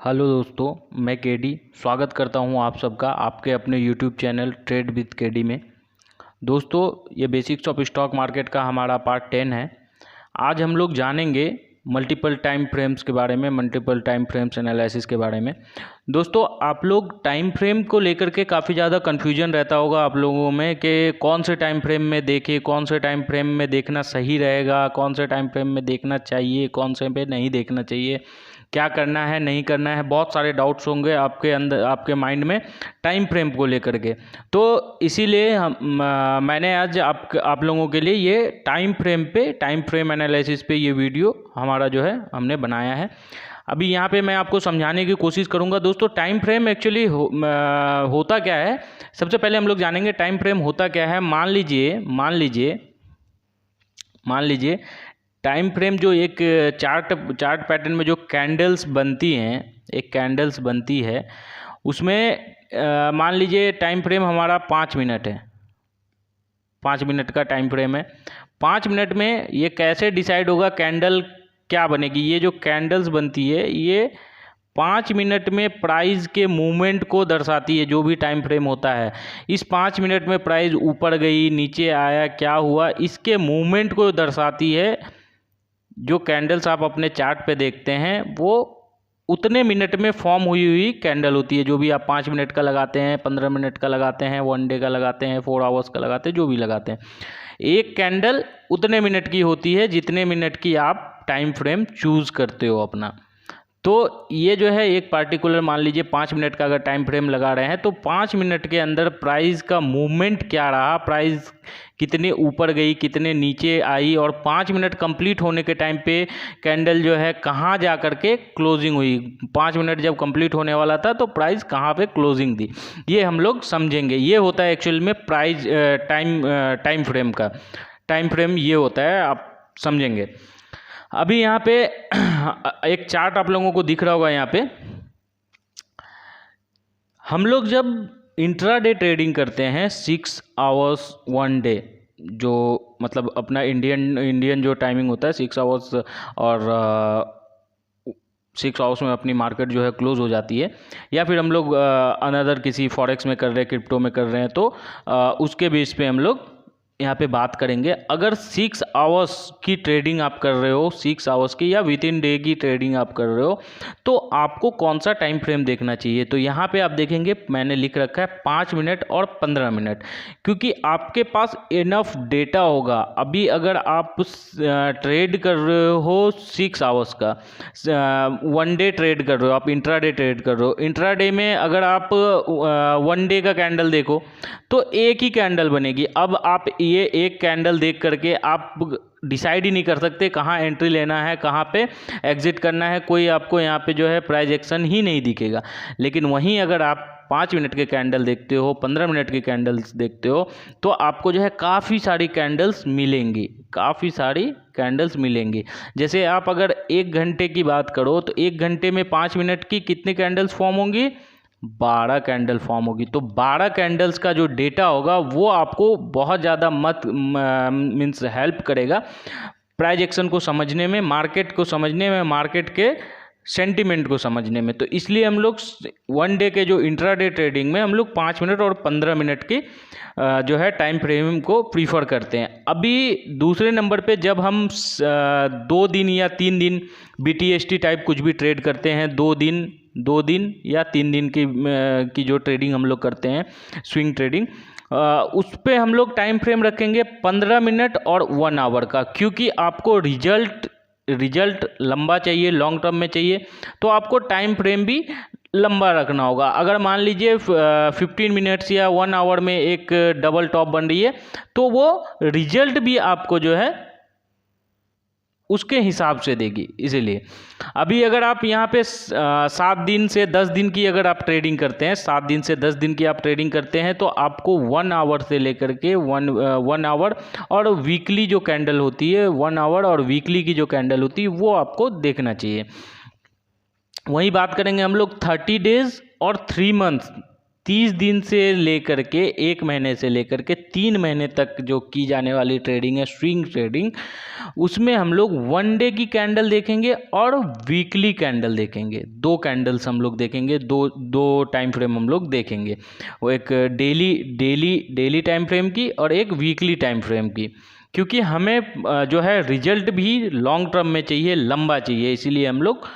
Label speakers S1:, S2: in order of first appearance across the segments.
S1: Hello दोस्तों, मैं KD स्वागत करता हूं आप सबका आपके अपने YouTube channel trade with KD में। दोस्तों, ये बेसिक्स ऑफ स्टॉक मार्केट का हमारा पार्ट 10 है। आज हम लोग जानेंगे मल्टीपल टाइम फ्रेम्स के बारे में, मल्टीपल टाइम फ्रेम्स एनालिसिस के बारे में। दोस्तों, आप लोग टाइम फ्रेम को लेकर के काफ़ी ज़्यादा कन्फ्यूजन रहता होगा आप लोगों में कि कौन से टाइम फ्रेम में देखें, कौन से टाइम फ्रेम में देखना सही रहेगा, कौन से टाइम फ्रेम में देखना चाहिए, कौन से पे नहीं देखना चाहिए, क्या करना है नहीं करना है। बहुत सारे डाउट्स होंगे आपके अंदर, आपके माइंड में टाइम फ्रेम को लेकर के। तो इसीलिए मैंने आज आप लोगों के लिए ये टाइम फ्रेम एनालिसिस पे ये वीडियो हमारा जो है हमने बनाया है। अभी यहाँ पे मैं आपको समझाने की कोशिश करूँगा। दोस्तों, टाइम फ्रेम एक्चुअली होता क्या है, सबसे पहले हम लोग जानेंगे टाइम फ्रेम होता क्या है। मान लीजिए टाइम फ्रेम जो एक चार्ट पैटर्न में जो कैंडल्स बनती हैं, एक कैंडल्स बनती है, उसमें मान लीजिए टाइम फ्रेम हमारा 5 मिनट है, 5 मिनट का टाइम फ्रेम है। 5 मिनट में ये कैसे डिसाइड होगा कैंडल क्या बनेगी। ये जो कैंडल्स बनती है ये 5 मिनट में प्राइस के मूवमेंट को दर्शाती है। जो भी टाइम फ्रेम होता है, इस 5 मिनट में प्राइस ऊपर गई, नीचे आया, क्या हुआ, इसके मूवमेंट को दर्शाती है। जो कैंडल्स आप अपने चार्ट पे देखते हैं वो उतने मिनट में फॉर्म हुई कैंडल होती है। जो भी आप 5 मिनट का लगाते हैं, 15 मिनट का लगाते हैं, 1 डे का लगाते हैं, 4 आवर्स का लगाते हैं, जो भी लगाते हैं, एक कैंडल उतने मिनट की होती है जितने मिनट की आप टाइम फ्रेम चूज़ करते हो अपना। तो ये जो है एक पार्टिकुलर, मान लीजिए 5 मिनट का अगर टाइम फ्रेम लगा रहे हैं तो 5 मिनट के अंदर प्राइस का मूवमेंट क्या रहा, प्राइस कितने ऊपर गई, कितने नीचे आई, और 5 मिनट कंप्लीट होने के टाइम पे कैंडल जो है कहाँ जा कर के क्लोजिंग हुई। 5 मिनट जब कंप्लीट होने वाला था तो प्राइस कहाँ पे क्लोजिंग दी, ये हम लोग समझेंगे। ये होता है एक्चुअल में प्राइस टाइम फ्रेम का टाइम फ्रेम ये होता है, आप समझेंगे। अभी यहाँ पे एक चार्ट आप लोगों को दिख रहा होगा। यहाँ पे हम लोग जब इंट्राडे ट्रेडिंग करते हैं 6 आवर्स 1 डे, जो मतलब अपना इंडियन जो टाइमिंग होता है 6 आवर्स, और 6 आवर्स में अपनी मार्केट जो है क्लोज हो जाती है। या फिर हम लोग अनदर किसी फॉरेक्स में कर रहे हैं, क्रिप्टो में कर रहे हैं, तो उसके बेस पे हम लोग यहाँ पे बात करेंगे। अगर 6 आवर्स की ट्रेडिंग आप कर रहे हो, 6 आवर्स की या विद इन डे की ट्रेडिंग आप कर रहे हो, तो आपको कौन सा टाइम फ्रेम देखना चाहिए। तो यहाँ पे आप देखेंगे मैंने लिख रखा है 5 मिनट और 15 मिनट, क्योंकि आपके पास इनफ डेटा होगा। अभी अगर आप ट्रेड कर रहे हो 6 आवर्स का, 1 डे ट्रेड कर रहे हो, आप इंट्राडे ट्रेड कर रहे हो, इंट्राडे में अगर आप 1 डे का कैंडल देखो तो एक ही कैंडल बनेगी। अब आप ये एक कैंडल देख करके आप डिसाइड ही नहीं कर सकते कहाँ एंट्री लेना है, कहाँ पे एग्जिट करना है। कोई आपको यहाँ पे जो है प्राइस एक्शन ही नहीं दिखेगा। लेकिन वहीं अगर आप 5 मिनट के कैंडल देखते हो, 15 मिनट के कैंडल्स देखते हो, तो आपको जो है काफ़ी सारी कैंडल्स मिलेंगी। जैसे आप अगर 1 घंटे की बात करो तो 1 घंटे में 5 मिनट की कितनी कैंडल्स फॉर्म होंगी, 12 कैंडल फॉर्म होगी। तो 12 कैंडल्स का जो डेटा होगा वो आपको बहुत ज़्यादा मीन्स हेल्प करेगा प्राइस एक्शन को समझने में, मार्केट को समझने में, मार्केट के सेंटिमेंट को समझने में। तो इसलिए हम लोग 1 डे के जो इंट्राडे ट्रेडिंग में हम लोग 5 मिनट और 15 मिनट की जो है टाइम फ्रेम को प्रीफर करते हैं। अभी दूसरे नंबर पे जब हम 2 दिन या 3 दिन BTST टाइप कुछ भी ट्रेड करते हैं, 2 दिन या 3 दिन की जो ट्रेडिंग हम लोग करते हैं, स्विंग ट्रेडिंग, उस पे हम लोग टाइम फ्रेम रखेंगे 15 मिनट और 1 आवर का। क्योंकि आपको रिजल्ट लंबा चाहिए, लॉन्ग टर्म में चाहिए, तो आपको टाइम फ्रेम भी लंबा रखना होगा। अगर मान लीजिए 15 मिनट्स या 1 आवर में एक डबल टॉप बन रही है, तो वो रिजल्ट भी आपको जो है उसके हिसाब से देगी। इसीलिए अभी अगर आप यहाँ पे 7 दिन से 10 दिन की अगर आप ट्रेडिंग करते हैं, 7 दिन से 10 दिन की आप ट्रेडिंग करते हैं, तो आपको 1 आवर से लेकर के 1 आवर और वीकली जो कैंडल होती है, 1 आवर और वीकली की जो कैंडल होती है, वो आपको देखना चाहिए। वहीं बात करेंगे हम लोग 30 डेज और 3 मंथ्स 30 दिन से लेकर के 1 महीने से लेकर के 3 महीने तक जो की जाने वाली ट्रेडिंग है, स्विंग ट्रेडिंग, उसमें हम लोग 1 डे की कैंडल देखेंगे और वीकली कैंडल देखेंगे। 2 कैंडल्स हम लोग देखेंगे, दो टाइम फ्रेम हम लोग देखेंगे, वो एक डेली टाइम फ्रेम की और एक वीकली टाइम फ्रेम की, क्योंकि हमें जो है रिजल्ट भी लॉन्ग टर्म में चाहिए, लंबा चाहिए, इसीलिए हम लोग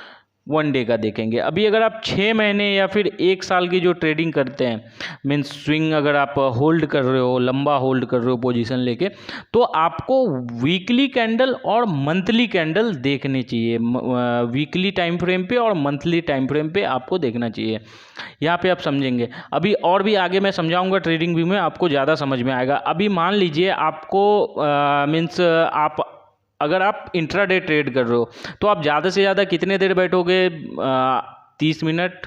S1: 1 डे का देखेंगे। अभी अगर आप 6 महीने या फिर 1 साल की जो ट्रेडिंग करते हैं, मीन्स स्विंग अगर आप होल्ड कर रहे हो, लंबा होल्ड कर रहे हो पोजीशन लेके, तो आपको वीकली कैंडल और मंथली कैंडल देखनी चाहिए। वीकली टाइम फ्रेम पे और मंथली टाइम फ्रेम पे आपको देखना चाहिए। यहाँ पे आप समझेंगे, अभी और भी आगे मैं समझाऊंगा ट्रेडिंग व्यू में, आपको ज़्यादा समझ में आएगा। अभी मान लीजिए आपको मीन्स अगर आप इंट्राडे ट्रेड कर रहे हो तो आप ज़्यादा से ज़्यादा कितने देर बैठोगे? 30 मिनट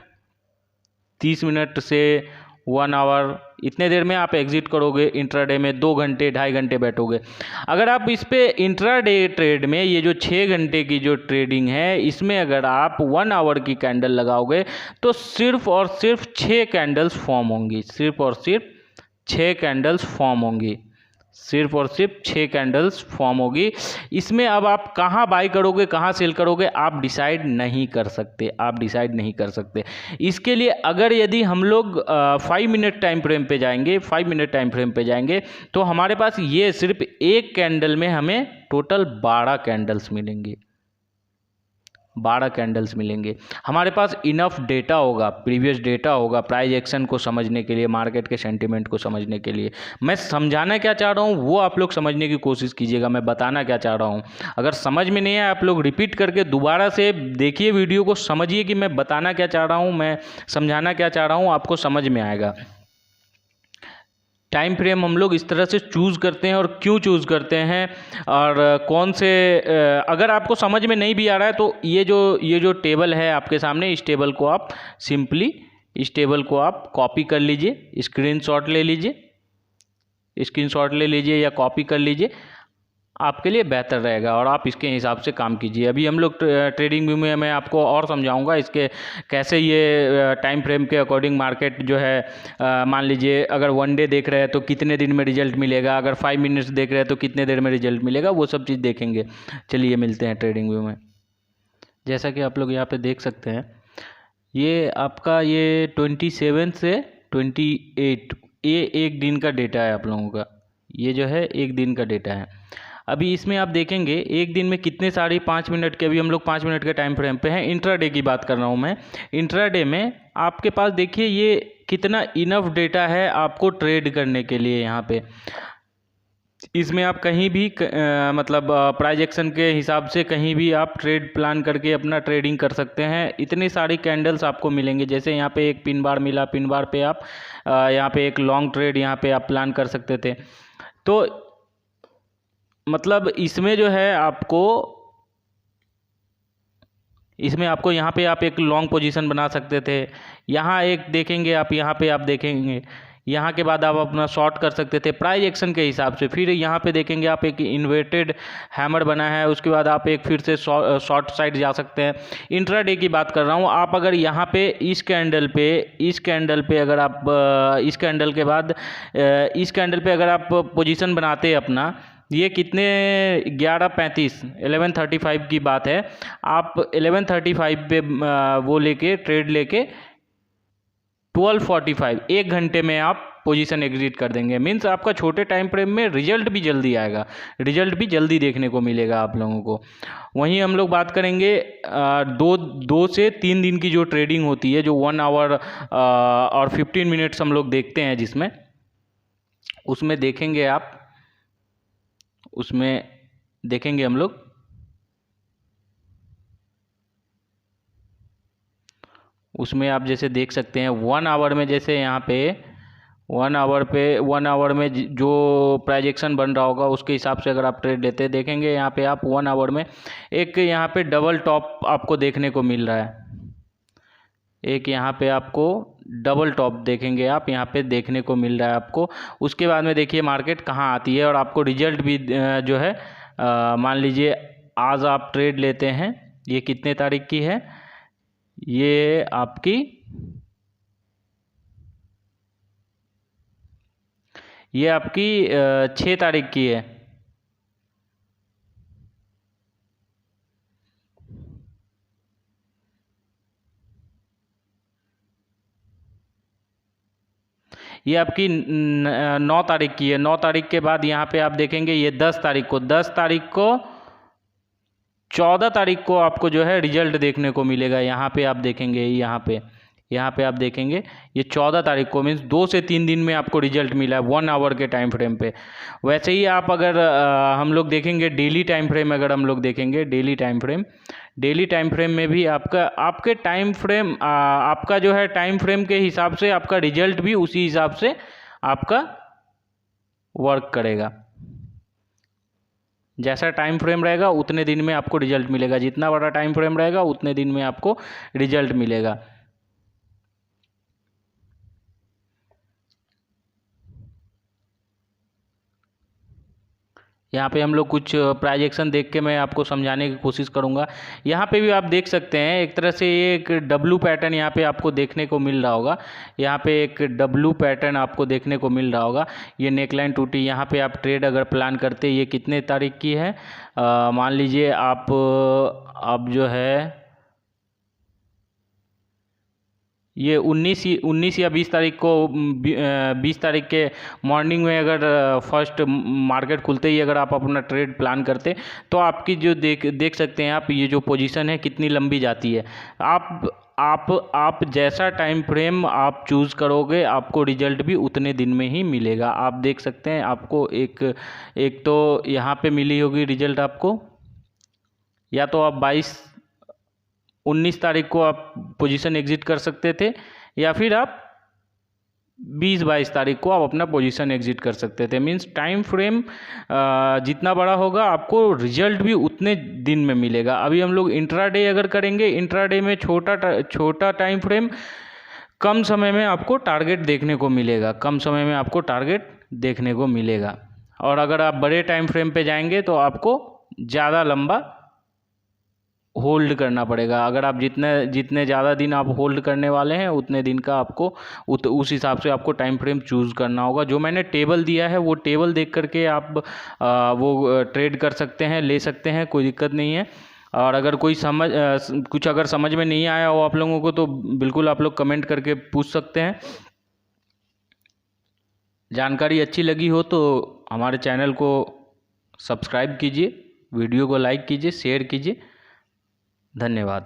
S1: से 1 आवर, इतने देर में आप एग्जिट करोगे। इंट्राडे में 2 घंटे 2.5 घंटे बैठोगे। अगर आप इस पे इंट्राडे ट्रेड में ये जो 6 घंटे की जो ट्रेडिंग है, इसमें अगर आप 1 आवर की कैंडल लगाओगे तो सिर्फ और सिर्फ 6 कैंडल्स फॉर्म होंगी, सिर्फ और सिर्फ 6 कैंडल्स फॉर्म होंगी, सिर्फ और सिर्फ 6 कैंडल्स फॉर्म होगी। इसमें अब आप कहाँ बाई करोगे, कहाँ सेल करोगे, आप डिसाइड नहीं कर सकते, आप डिसाइड नहीं कर सकते। इसके लिए अगर यदि हम लोग 5 मिनट टाइम फ्रेम पे जाएंगे, 5 मिनट टाइम फ्रेम पे जाएंगे, तो हमारे पास ये सिर्फ एक कैंडल में हमें टोटल 12 कैंडल्स मिलेंगे, 12 कैंडल्स मिलेंगे। हमारे पास इनफ डेटा होगा, प्रीवियस डेटा होगा प्राइस एक्शन को समझने के लिए, मार्केट के सेंटिमेंट को समझने के लिए। मैं समझाना क्या चाह रहा हूँ वो आप लोग समझने की कोशिश कीजिएगा, मैं बताना क्या चाह रहा हूँ। अगर समझ में नहीं आया, आप लोग रिपीट करके दोबारा से देखिए वीडियो को, समझिए कि मैं बताना क्या चाह रहा हूँ, मैं समझाना क्या चाह रहा हूँ, आपको समझ में आएगा। टाइम फ्रेम हम लोग इस तरह से चूज़ करते हैं, और क्यों चूज़ करते हैं, और कौन से, अगर आपको समझ में नहीं भी आ रहा है तो ये जो टेबल है आपके सामने, इस टेबल को आप सिंपली, इस टेबल को आप कॉपी कर लीजिए, स्क्रीनशॉट ले लीजिए, स्क्रीनशॉट ले लीजिए या कॉपी कर लीजिए, आपके लिए बेहतर रहेगा और आप इसके हिसाब से काम कीजिए। अभी हम लोग ट्रेडिंग व्यू में मैं आपको और समझाऊंगा इसके कैसे ये टाइम फ्रेम के अकॉर्डिंग मार्केट जो है, मान लीजिए अगर 1 डे देख रहे हैं तो कितने दिन में रिजल्ट मिलेगा, अगर 5 मिनट्स देख रहे हैं तो कितने देर में रिजल्ट मिलेगा, वो सब चीज़ देखेंगे। चलिए मिलते हैं ट्रेडिंग व्यू में। जैसा कि आप लोग यहाँ पर देख सकते हैं, ये आपका ये 27 से 28, ये 1 दिन का डेटा है आप लोगों का, ये जो है 1 दिन का डेटा है। अभी इसमें आप देखेंगे 1 दिन में कितने सारी 5 मिनट के, अभी हम लोग 5 मिनट के टाइम फ्रेम पे हैं, इंट्राडे की बात कर रहा हूँ मैं। इंट्राडे में आपके पास देखिए ये कितना इनफ डेटा है आपको ट्रेड करने के लिए। यहाँ पे इसमें आप कहीं भी मतलब प्राइस एक्शन के हिसाब से कहीं भी आप ट्रेड प्लान करके अपना ट्रेडिंग कर सकते हैं। इतनी सारी कैंडल्स आपको मिलेंगे, जैसे यहाँ पे एक पिन बार मिला, पिन बार पे आप यहाँ पे एक लॉन्ग ट्रेड यहाँ पे आप प्लान कर सकते थे। तो मतलब इसमें जो है आपको, इसमें आपको यहाँ पे आप एक लॉन्ग पोजीशन बना सकते थे। यहाँ एक देखेंगे आप, यहाँ पे आप देखेंगे, यहाँ के बाद आप अपना शॉर्ट कर सकते थे प्राइस एक्शन के हिसाब से। फिर यहाँ पे देखेंगे आप एक इन्वर्टेड हैमर बना है, उसके बाद आप एक फिर से शॉर्ट साइड जा सकते हैं। इंट्राडे की बात कर रहा हूँ, आप अगर यहाँ पे इस कैंडल पे अगर आप इस कैंडल के बाद इस कैंडल पे अगर आप पोजीशन बनाते हैं अपना, ये कितने 11:35 11:35 की बात है, आप 11:35 पे वो लेके ट्रेड लेके 12:45 1 घंटे में आप पोजीशन एग्जिट कर देंगे। मीन्स आपका छोटे टाइम फ्रेम में रिजल्ट भी जल्दी आएगा, रिजल्ट भी जल्दी देखने को मिलेगा आप लोगों को। वहीं हम लोग बात करेंगे 2 से 3 दिन की जो ट्रेडिंग होती है, जो 1 आवर और 15 मिनट्स हम लोग देखते हैं, जिसमें उसमें देखेंगे आप, उसमें देखेंगे हम लोग, उसमें आप जैसे देख सकते हैं 1 आवर में, जैसे यहाँ पे 1 आवर में जो प्राइस एक्शन बन रहा होगा उसके हिसाब से अगर आप ट्रेड लेते हैं, देखेंगे यहाँ पे आप 1 आवर में एक यहाँ पे डबल टॉप आपको देखने को मिल रहा है। एक यहाँ पे आपको डबल टॉप देखेंगे आप, यहाँ पे देखने को मिल रहा है आपको। उसके बाद में देखिए मार्केट कहाँ आती है और आपको रिजल्ट भी जो है, मान लीजिए आज आप ट्रेड लेते हैं, ये कितने तारीख की है, ये आपकी ये आपकी 6 तारीख की है। ये आपकी 9 तारीख की है। 9 तारीख के बाद यहाँ पे आप देखेंगे ये 10 तारीख को, 10 तारीख को, 14 तारीख को आपको जो है रिजल्ट देखने को मिलेगा। यहाँ पे आप देखेंगे, यहाँ पे आप देखेंगे ये 14 तारीख को, मीन्स 2 से 3 दिन में आपको रिजल्ट मिला है 1 आवर के टाइम फ्रेम पे। वैसे ही आप अगर हम लोग देखेंगे डेली टाइम फ्रेम, अगर हम लोग देखेंगे डेली टाइम फ्रेम में भी आपके टाइम फ्रेम आपका जो है टाइम फ्रेम के हिसाब से आपका रिजल्ट भी उसी हिसाब से आपका वर्क करेगा। जैसा टाइम फ्रेम रहेगा उतने दिन में आपको रिजल्ट मिलेगा, जितना बड़ा टाइम फ्रेम रहेगा उतने दिन में आपको रिजल्ट मिलेगा। यहाँ पे हम लोग कुछ प्राइजेक्शन देख के मैं आपको समझाने की कोशिश करूँगा। यहाँ पे भी आप देख सकते हैं एक तरह से ये एक डब्लू पैटर्न यहाँ पे आपको देखने को मिल रहा होगा। यहाँ पे एक डब्लू पैटर्न आपको देखने को मिल रहा होगा। ये नेकलाइन टूटी, यहाँ पे आप ट्रेड अगर प्लान करते, ये कितने तारीख की है, मान लीजिए आप जो है ये 19 या 20 तारीख को, 20 तारीख के मॉर्निंग में अगर फर्स्ट मार्केट खुलते ही अगर आप अपना ट्रेड प्लान करते तो आपकी जो देख सकते हैं आप, ये जो पोजीशन है कितनी लंबी जाती है। आप जैसा टाइम फ्रेम आप चूज़ करोगे आपको रिजल्ट भी उतने दिन में ही मिलेगा। आप देख सकते हैं आपको एक तो यहाँ पे मिली होगी रिजल्ट आपको, या तो आप 19 तारीख को आप पोजीशन एग्जिट कर सकते थे, या फिर आप 20-22 तारीख को आप अपना पोजीशन एग्जिट कर सकते थे। मींस टाइम फ्रेम जितना बड़ा होगा आपको रिजल्ट भी उतने दिन में मिलेगा। अभी हम लोग इंट्राडे अगर करेंगे, इंट्राडे में छोटा टाइम फ्रेम, कम समय में आपको टारगेट देखने को मिलेगा, और अगर आप बड़े टाइम फ्रेम पे जाएंगे तो आपको ज़्यादा लंबा होल्ड करना पड़ेगा। अगर आप जितने ज़्यादा दिन आप होल्ड करने वाले हैं उतने दिन का आपको उस हिसाब से आपको टाइम फ्रेम चूज़ करना होगा। जो मैंने टेबल दिया है वो टेबल देख करके आप वो ट्रेड कर सकते हैं, ले सकते हैं, कोई दिक्कत नहीं है। और अगर कुछ अगर समझ में नहीं आया हो आप लोगों को तो बिल्कुल आप लोग कमेंट करके पूछ सकते हैं। जानकारी अच्छी लगी हो तो हमारे चैनल को सब्सक्राइब कीजिए, वीडियो को लाइक कीजिए, शेयर कीजिए। धन्यवाद।